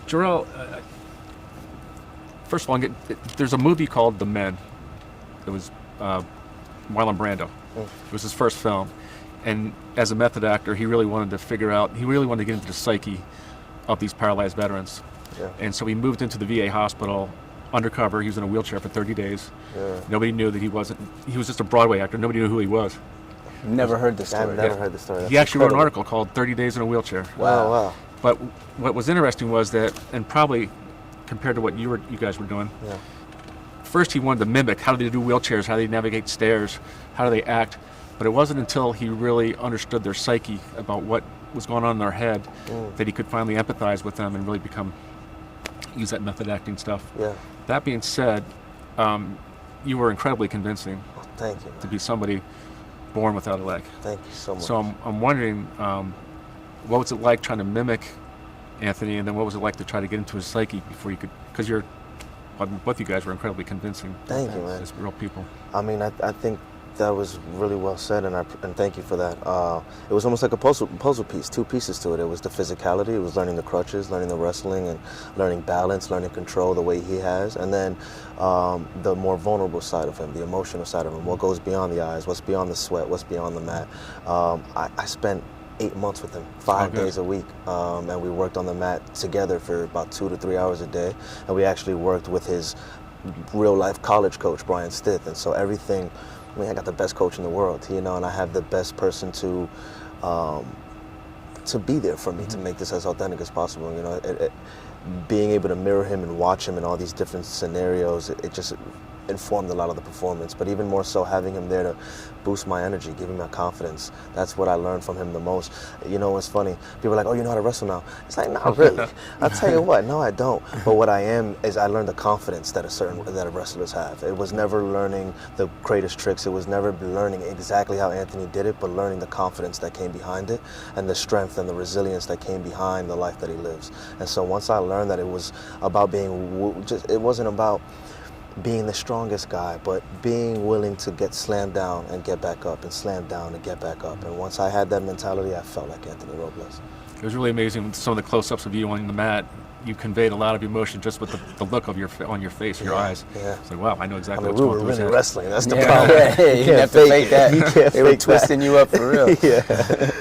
Jharrel, first of all, there's a movie called The Men. It was Marlon Brando. It was his first film. And as a method actor, he really wanted to get into the psyche of these paralyzed veterans. Yeah. And so he moved into the VA hospital undercover. He was in a wheelchair for 30 days. Yeah. Nobody knew that he was just a Broadway actor. Nobody knew who he was. Never heard the story. I've never heard the story. That's He actually wrote an incredible. article called 30 Days in a Wheelchair. Wow. But what was interesting was that, and probably compared to what you guys were doing, Yeah. first he wanted to mimic how do they do wheelchairs, how do they navigate stairs, how do they act. But it wasn't until he really understood their psyche about what was going on in their head that he could finally empathize with them and really use that method acting stuff. Yeah. That being said, you were incredibly convincing Thank you. to be somebody born without a leg. Thank you so much. So I'm wondering, what was it like trying to mimic Anthony, and then what was it like to try to get into his psyche before you could, because both you guys were incredibly convincing. Thank you, man. As real people. I mean, I think that was really well said, and thank you for that. It was almost like a puzzle piece, two pieces to it. It was the physicality, it was learning the crutches, learning the wrestling, and learning balance, learning control the way he has, and then the more vulnerable side of him, the emotional side of him, what goes beyond the eyes, what's beyond the sweat, what's beyond the mat. I spent 8 months with him, 5 days a week, and we worked on the mat together for about 2 to 3 hours a day, and we actually worked with his real-life college coach, Brian Stith, and so everything. I mean, I got the best coach in the world, and I have the best person to be there for me, to make this as authentic as possible. Being able to mirror him and watch him in all these different scenarios, it just informed a lot of the performance. But even more so, having him there to boost my energy, give me my confidence. That's what I learned from him the most. It's funny. People are like, "Oh, you know how to wrestle now?" It's like, not really. I'll tell you what, no, I don't. But what I am is I learned the confidence that wrestlers have. It was never learning the greatest tricks. It was never learning exactly how Anthony did it, but learning the confidence that came behind it, and the strength and the resilience that came behind the life that he lives. And so once I learned that it was about it wasn't about being the strongest guy, but being willing to get slammed down and get back up, and slammed down and get back up. And once I had that mentality, I felt like Anthony Robles. It was really amazing with some of the close-ups of you on the mat. You conveyed a lot of emotion just with the look of on your face, your eyes. Yeah. It's like, wow, I know exactly what's we going were through his really head. wrestling. That's the Yeah. problem. Hey, you have to fake that. They were fake twisting you up for real. Yeah.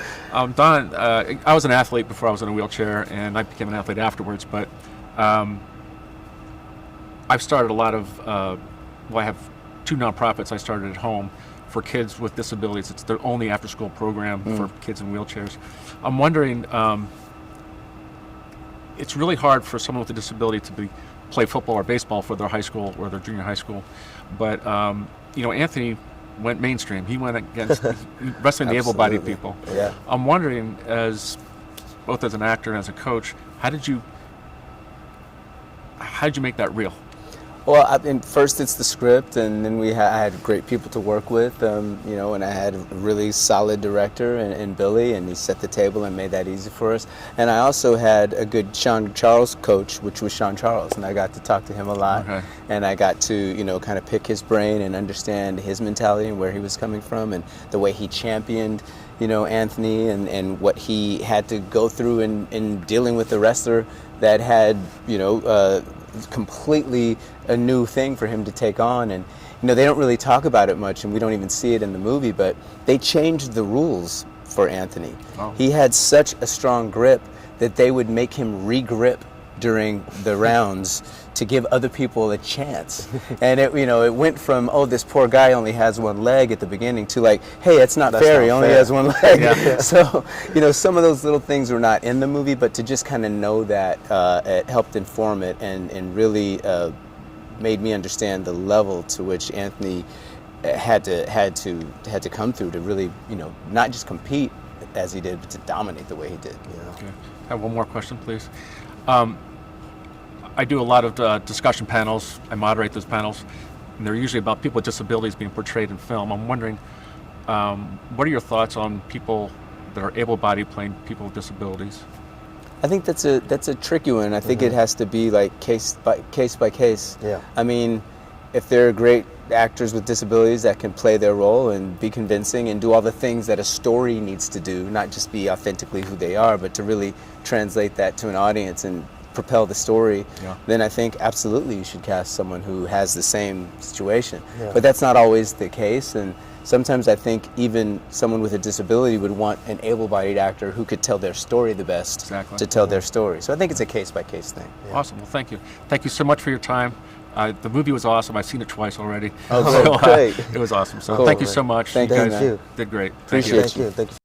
Don, I was an athlete before I was in a wheelchair, and I became an athlete afterwards. But I've started a lot of. I have 2 nonprofits I started at home for kids with disabilities. It's their only after-school program for kids in wheelchairs. I'm wondering, it's really hard for someone with a disability to play football or baseball for their high school or their junior high school. But, Anthony went mainstream. He went against wrestling the able-bodied people. Yeah. I'm wondering, both as an actor and as a coach, how did you make that real? Well, first it's the script, and then I had great people to work with, and I had a really solid director in Billy, and he set the table and made that easy for us. And I also had a good Sean Charles coach, which was Sean Charles, and I got to talk to him a lot. Okay. And I got to, kind of pick his brain and understand his mentality and where he was coming from, and the way he championed, Anthony, and what he had to go through in dealing with a wrestler that had, completely a new thing for him to take on. And they don't really talk about it much, and we don't even see it in the movie, but they changed the rules for Anthony. Oh. He had such a strong grip that they would make him re-grip during the rounds to give other people a chance. And it went from, oh, this poor guy only has one leg at the beginning, to like, hey, it's not fair, he only has one leg. Yeah. So, some of those little things were not in the movie, but to just kind of know that, it helped inform it, and really made me understand the level to which Anthony had to come through to really, not just compete as he did, but to dominate the way he did. Okay. I have one more question, please. I do a lot of discussion panels. I moderate those panels, and they're usually about people with disabilities being portrayed in film. I'm wondering, what are your thoughts on people that are able-bodied playing people with disabilities? I think that's a tricky one. I think it has to be like case by case. Yeah. I mean, if there are great actors with disabilities that can play their role and be convincing and do all the things that a story needs to do, not just be authentically who they are, but to really translate that to an audience and propel the story, Yeah. then I think absolutely you should cast someone who has the same situation. Yeah. But that's not always the case, and sometimes I think even someone with a disability would want an able-bodied actor who could tell their story the best Exactly. to tell their story. So I think it's a case-by-case thing. Awesome. Well, thank you. Thank you so much for your time. The movie was awesome. I've seen it twice already. Oh, So, great. it was awesome. So Cool. thank you so much. Thank you you, guys man. you. did great. Appreciate Thank you. Thank you.